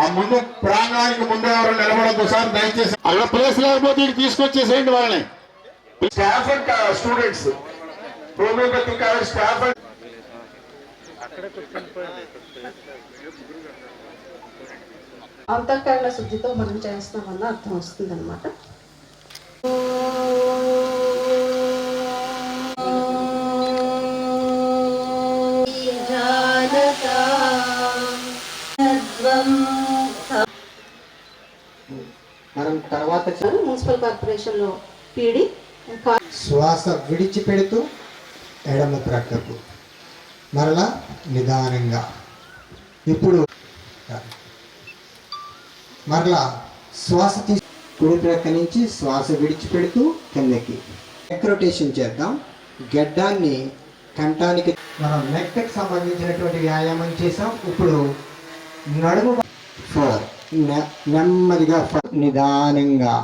ఆ ముందు ప్రాంగణానికి ముందు ఎవరు నిలబడద్దు సార్, దయచేసి అక్కడ ప్లేస్ లేకపోతే ఇటు తీసుకొచ్చేసేయండి వాళ్ళని. Staff and students, homeopathy college staff and అంతఃకరణ శుద్ధితో మనం చేస్తామన్న అర్థం వస్తుంది అనమాట. మనం తర్వాత మున్సిపల్ కార్పొరేషన్ లో పీడి శ్వాస విడిచిపెడుతూ ఎడమ ప్రక్కకు మరలా నిదానంగా. ఇప్పుడు మరలా శ్వాస కుడి ప్రక్క నుంచి శ్వాస విడిచిపెడుతూ కిందకి నెక్ రొటేషన్ చేద్దాం. గడ్డాన్ని కంఠానికి మనం నెక్కి సంబంధించినటువంటి వ్యాయామం చేసాం. ఇప్పుడు నడుము 4 నెమ్మదిగా నిదానంగా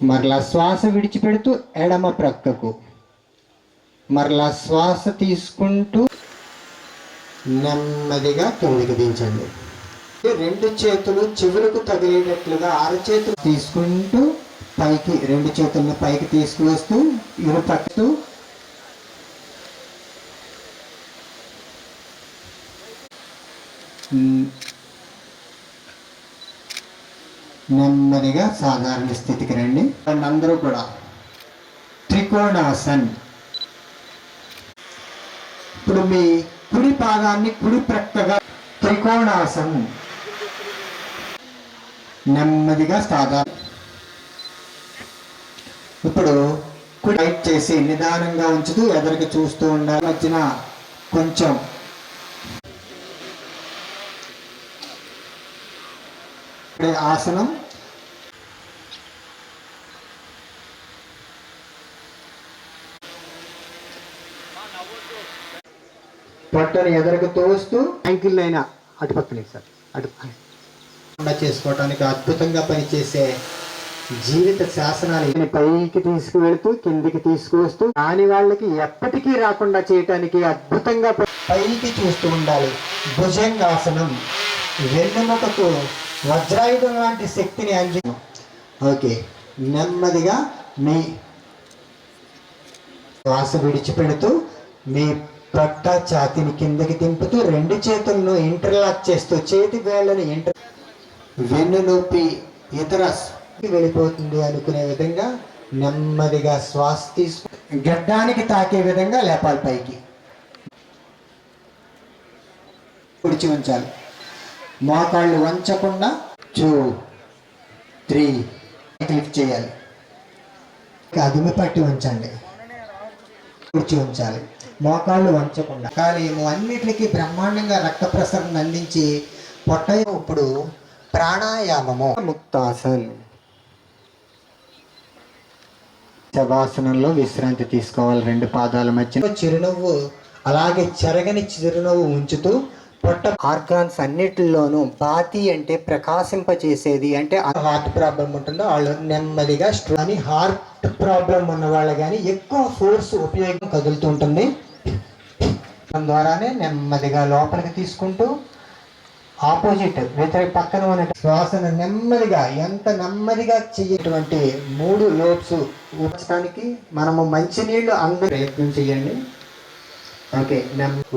మరలా శ్వాస విడిచిపెడుతూ ఎడమ ప్రక్కకు మరలా శ్వాస తీసుకుంటూ నెమ్మదిగా కిందికి దించండి. 2 చేతులు చివరకు తగిలేటట్లుగా అరచేతులు తీసుకుంటూ పైకి 2 చేతులను పైకి తీసుకువస్తూ ఇరుపక్కూ నెమ్మదిగా సాధారణ స్థితికి రండి. అందరూ కూడా త్రికోణాసన్. ఇప్పుడు మీ కుడి పాదాన్ని కుడి ప్రక్కగా త్రికోణాసన్ నెమ్మదిగా సాధారణ. ఇప్పుడు కుడి రైట్ చేసి నిదానంగా ఉంచుతూ ఎదురుగా చూస్తూ ఉండాలి. మధ్యన కొంచెం ఆసనం. పొట్టని ఎదురుకు తోస్తూ యాంకిల్ అయినా అటుపక్కనే సార్ అటు చేసుకోవటానికి అద్భుతంగా పనిచేసే జీవిత శాసనాలు పైకి తీసుకువెళుతూ కిందికి తీసుకువస్తూ కాని వాళ్ళకి ఎప్పటికీ రాకుండా చేయటానికి అద్భుతంగా పైకి చూస్తూ ఉండాలి. భుజంగాసనం వెన్నెముకకు వజ్రాయుధం లాంటి శక్తిని అందించు. ఓకే, నెమ్మదిగా మీ శ్వాస విడిచిపెడుతూ మీ పొట్ట ఛాతీని కిందకి దింపుతూ 2 చేతులను ఇంటర్లాక్ చేస్తూ చేతి వేళ్ళని వెన్నునొప్పి ఇతర వెళ్ళిపోతుంది అనుకునే విధంగా నెమ్మదిగా శ్వాస తీసుకు గడ్డానికి తాకే విధంగా లేపాలి. పైకి పొడిచి ఉంచాలి. మోకాళ్ళు వంచకుండా 2, 3 లిఫ్ట్ చేయాలి. అదుమి పట్టి ఉంచండి. పొడిచి ఉంచాలి. మోకాళ్ళు వంచకుండా. కానీ అన్నిటికీ బ్రహ్మాండంగా రక్త ప్రసరణ అందించి పొట్ట. ఇప్పుడు ప్రాణాయామము ముక్తాసన్. శవాసనంలో విశ్రాంతి తీసుకోవాలి. 2 పాదాల మధ్య చిరునవ్వు, అలాగే చెరగని చిరునవ్వు ఉంచుతూ పొట్ట ఆర్గాన్స్ అన్నిటిలోనూ బాతి అంటే ప్రకాశింపచేసేది. అంటే హార్ట్ ప్రాబ్లం ఉంటుందో వాళ్ళు నెమ్మదిగా అని హార్ట్ ప్రాబ్లం ఉన్న వాళ్ళు కానీ ఎక్కువ ఫోర్స్ ఉపయోగం కదులుతూ ఉంటుంది. ద్వారానే నెమ్మదిగా లోపలికి తీసుకుంటూ ఆపోజిట్ వ్యతిరేక పక్కన ఉన్న శ్వాసను నెమ్మదిగా ఎంత నెమ్మదిగా చేయటువంటి 3 లోబ్స్ ఉంచడానికి మనము మంచినీళ్ళు అందరూ ప్రయత్నం చేయండి. ఓకే,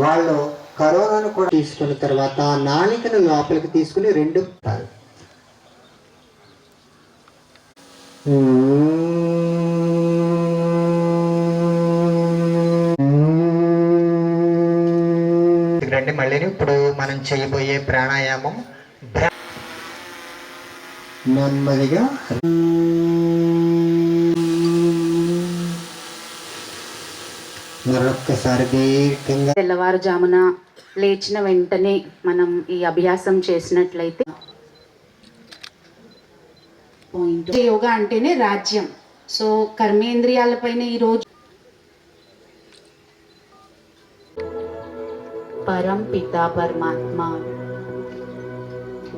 వాళ్ళు కరోనాను కూడా తీసుకున్న తర్వాత నాలికను లోపలికి తీసుకుని 2 రండి. మళ్ళీ ఇప్పుడు మనం చేయబోయే ప్రాణాయామం నెమ్మదిగా మరొక్కసారి దీర్ఘంగా. తెల్లవారుజామున లేచిన వెంటనే మనం ఈ అభ్యాసం చేసినట్లయితే యోగా అంటేనే రాజ్యం. సో కర్మేంద్రియాలపైన ఈరోజు పరం పితా పరమాత్మ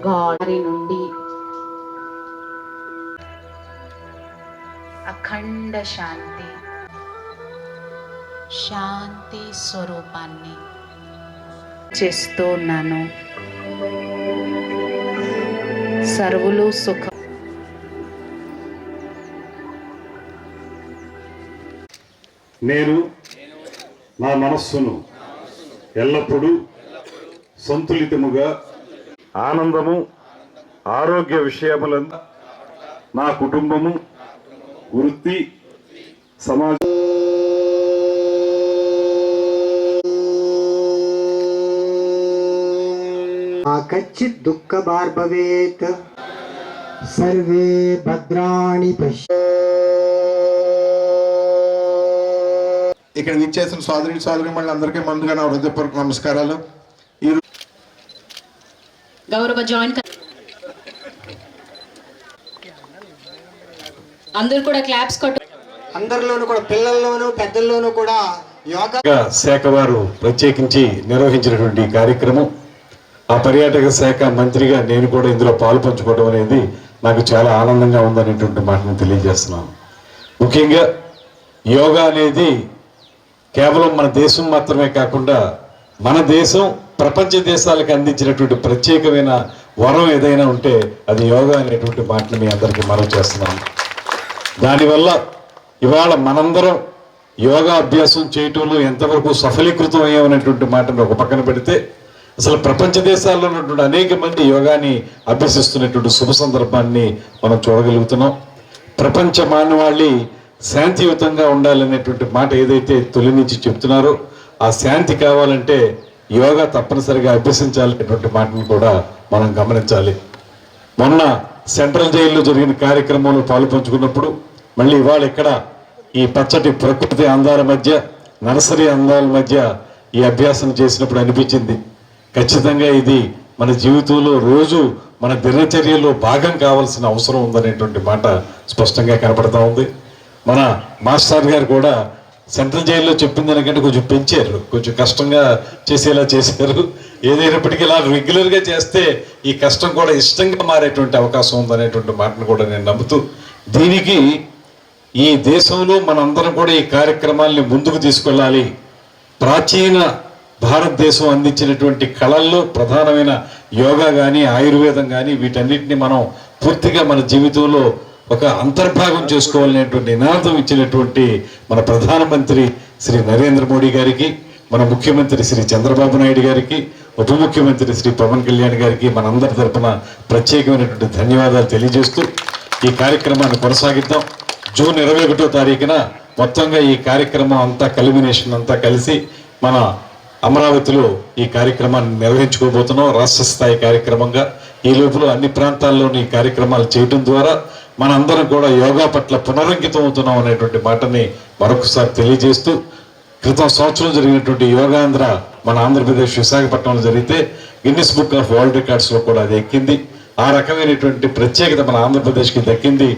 గాడ్ నుండి అఖండ శాంతి స్వరూపాన్ని చేస్తూ ఉన్నాను. సర్వులు సుఖ. నేను నా మనస్సును ఎల్లప్పుడూ సంతులితముగా ఆనందము ఆరోగ్య విషయములందు నా కుటుంబము వృత్తి సమాజ కచ్చిత్ దుఃఖ భార్భవేత్ సర్వే భద్రాణి పశ్య. ఇక్కడ విచ్చేసిన సోదరి మళ్ళీ అందరికీ ముందుగా నా హృదయపూర్వక నమస్కారాలు. గౌరవ జాయింట్ అందరూ కూడా క్లాప్స్ కొట్టు. అందరిలోనూ కూడా పిల్లల్లోనూ పెద్దల్లోనూ కూడా యోగా శాఖ వారు ప్రత్యేకించి నిర్వహించినటువంటి కార్యక్రమం, ఆ పర్యాటక శాఖ మంత్రిగా నేను కూడా ఇందులో పాలు పంచుకోవడం అనేది నాకు చాలా ఆనందంగా ఉందనేటువంటి మాటను తెలియజేస్తున్నాను. ముఖ్యంగా యోగా అనేది కేవలం మన దేశం మాత్రమే కాకుండా మన దేశం ప్రపంచ దేశాలకు అందించినటువంటి ప్రత్యేకమైన వరం ఏదైనా ఉంటే అది యోగా అనేటువంటి మాటను మీ అందరికీ మనవి చేస్తున్నాను. దానివల్ల ఇవాళ మనందరం యోగా అభ్యాసం చేయటంలో ఎంతవరకు సఫలీకృతం అయ్యామనేటువంటి మాటను ఒక పక్కన పెడితే, అసలు ప్రపంచ దేశాల్లో ఉన్నటువంటి అనేక మంది యోగాని అభ్యసిస్తున్నటువంటి శుభ సందర్భాన్ని మనం చూడగలుగుతున్నాం. ప్రపంచ మానవాళి శాంతియుతంగా ఉండాలనేటువంటి మాట ఏదైతే తొలి నుంచి చెప్తున్నారో, ఆ శాంతి కావాలంటే యోగా తప్పనిసరిగా అభ్యసించాలనేటువంటి మాటను కూడా మనం గమనించాలి. మొన్న సెంట్రల్ జైల్లో జరిగిన కార్యక్రమంలో పాలు పంచుకున్నప్పుడు మళ్ళీ ఇవాళ ఇక్కడ ఈ పచ్చటి ప్రకృతి అందాల మధ్య, నర్సరీ అందాల మధ్య ఈ అభ్యాసం చేసినప్పుడు అనిపించింది, ఖచ్చితంగా ఇది మన జీవితంలో రోజు మన దినచర్యలో భాగం కావాల్సిన అవసరం ఉందనేటువంటి మాట స్పష్టంగా కనపడతా ఉంది. మన మాస్టర్ గారు కూడా సెంట్రల్ జైల్లో చెప్పిన దానికంటే కొంచెం పెంచారు, కొంచెం కష్టంగా చేసేలా చేశారు. ఏదైనప్పటికీ ఇలా రెగ్యులర్గా చేస్తే ఈ కష్టం కూడా ఇష్టంగా మారేటువంటి అవకాశం ఉందనేటువంటి మాటను కూడా నేను నమ్ముతూ, దీనికి ఈ దేశంలో మనందరం కూడా ఈ కార్యక్రమాల్ని ముందుకు తీసుకెళ్ళాలి. ప్రాచీన భారతదేశం అందించినటువంటి కళల్లో ప్రధానమైన యోగా కానీ ఆయుర్వేదం కానీ వీటన్నిటిని మనం పూర్తిగా మన జీవితంలో ఒక అంతర్భాగం చేసుకోవాలనేటువంటి నినాదం ఇచ్చినటువంటి మన ప్రధానమంత్రి శ్రీ నరేంద్ర మోడీ గారికి, మన ముఖ్యమంత్రి శ్రీ చంద్రబాబు నాయుడు గారికి, ఉప ముఖ్యమంత్రి శ్రీ పవన్ కళ్యాణ్ గారికి మనందరి తరపున ప్రత్యేకమైనటువంటి ధన్యవాదాలు తెలియజేస్తూ ఈ కార్యక్రమాన్ని కొనసాగిద్దాం. జూన్ 21వ తారీఖున మొత్తంగా ఈ కార్యక్రమం అంతా కల్మినేషన్ అంతా కలిసి మన అమరావతిలో ఈ కార్యక్రమాన్ని నిర్వహించుకోబోతున్నాం రాష్ట్ర స్థాయి కార్యక్రమంగా. ఈ లోపల అన్ని ప్రాంతాల్లోని ఈ కార్యక్రమాలు చేయడం ద్వారా మనందరం కూడా యోగా పట్ల పునరంకితం అవుతున్నాం అనేటువంటి మాటని మరొకసారి తెలియజేస్తూ, క్రితం సంవత్సరం జరిగినటువంటి యోగాంధ్ర మన ఆంధ్రప్రదేశ్ విశాఖపట్నంలో జరిగితే గిన్నిస్ బుక్ ఆఫ్ వరల్డ్ రికార్డ్స్లో కూడా అది ఎక్కింది. ఆ రకమైనటువంటి ప్రత్యేకత మన ఆంధ్రప్రదేశ్కి దక్కింది.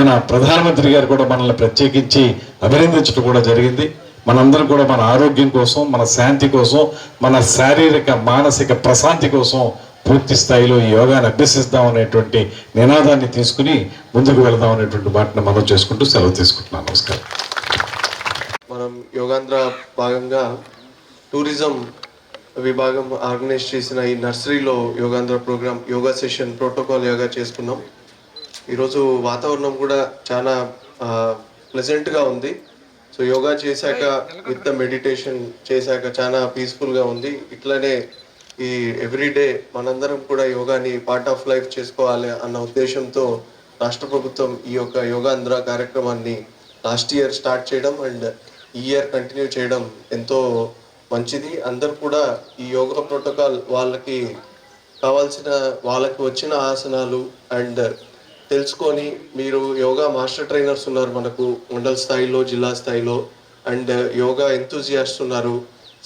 మన ప్రధానమంత్రి గారు కూడా మనల్ని ప్రత్యేకించి అభినందించడం కూడా జరిగింది. మనందరం కూడా మన ఆరోగ్యం కోసం, మన శాంతి కోసం, మన శారీరక మానసిక ప్రశాంతి కోసం పూర్తి స్థాయిలో ఈ యోగాను అభ్యసిస్తాం అనేటువంటి నినాదాన్ని తీసుకుని ముందుకు వెళదాం అనేటువంటి మాటను మనం చేసుకుంటూ సెలవు తీసుకుంటున్నాం. నమస్కారం. మనం యోగాంధ్ర భాగంగా టూరిజం విభాగం ఆర్గనైజ్ చేసిన ఈ నర్సరీలో Yogandhra programme yoga session protocol yoga చేసుకున్నాం. ఈరోజు వాతావరణం కూడా చాలా ప్లెజెంట్గా ఉంది. సో యోగా చేశాక విత్ ద మెడిటేషన్ చేశాక చాలా పీస్ఫుల్గా ఉంది. ఇట్లానే ఈ ఎవ్రీడే మనందరం కూడా యోగాని పార్ట్ ఆఫ్ లైఫ్ చేసుకోవాలి అన్న ఉద్దేశంతో రాష్ట్ర ప్రభుత్వం ఈ యొక్క యోగాంధ్ర కార్యక్రమాన్ని లాస్ట్ ఇయర్ స్టార్ట్ చేయడం అండ్ ఈ ఇయర్ కంటిన్యూ చేయడం ఎంతో మంచిది. అందరు కూడా ఈ యోగా ప్రోటోకాల్ వాళ్ళకి కావాల్సిన వాళ్ళకి వచ్చిన ఆసనాలు అండ్ తెలుసుకొని, మీరు యోగా మాస్టర్ ట్రైనర్స్ ఉన్నారు మనకు మండల స్థాయిలో, జిల్లా స్థాయిలో, అండ్ యోగా ఎంతూజియాస్ట్ ఉన్నారు,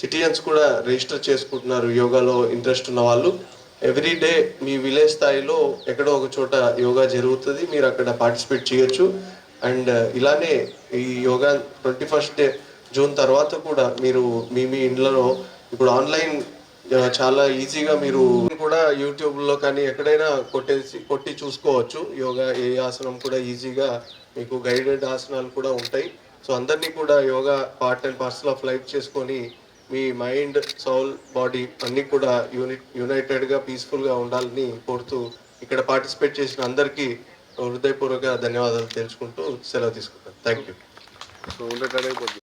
సిటిజన్స్ కూడా రిజిస్టర్ చేసుకుంటున్నారు యోగాలో ఇంట్రెస్ట్ ఉన్న వాళ్ళు. ఎవ్రీడే మీ విలేజ్ స్థాయిలో ఎక్కడో ఒక చోట యోగా జరుగుతుంది, మీరు అక్కడ పార్టిసిపేట్ చేయొచ్చు. అండ్ ఇలానే ఈ యోగా 21 జూన్ తర్వాత కూడా మీరు మీ ఇండ్లలో ఇప్పుడు ఆన్లైన్ చాలా ఈజీగా మీరు కూడా యూట్యూబ్లో కానీ ఎక్కడైనా కొట్టి చూసుకోవచ్చు. యోగా ఏ ఆసనం కూడా ఈజీగా మీకు గైడెడ్ ఆసనాలు కూడా ఉంటాయి. సో అందరినీ కూడా yoga part and parcel of life చేసుకొని మీ మైండ్, సౌల్, బాడీ అన్నీ కూడా యునైటెడ్గా పీస్ఫుల్గా ఉండాలని కోరుతూ ఇక్కడ పార్టిసిపేట్ చేసిన అందరికీ హృదయపూర్వక ధన్యవాదాలు తెలుసుకుంటూ సెలవు తీసుకుంటాను. Thank you.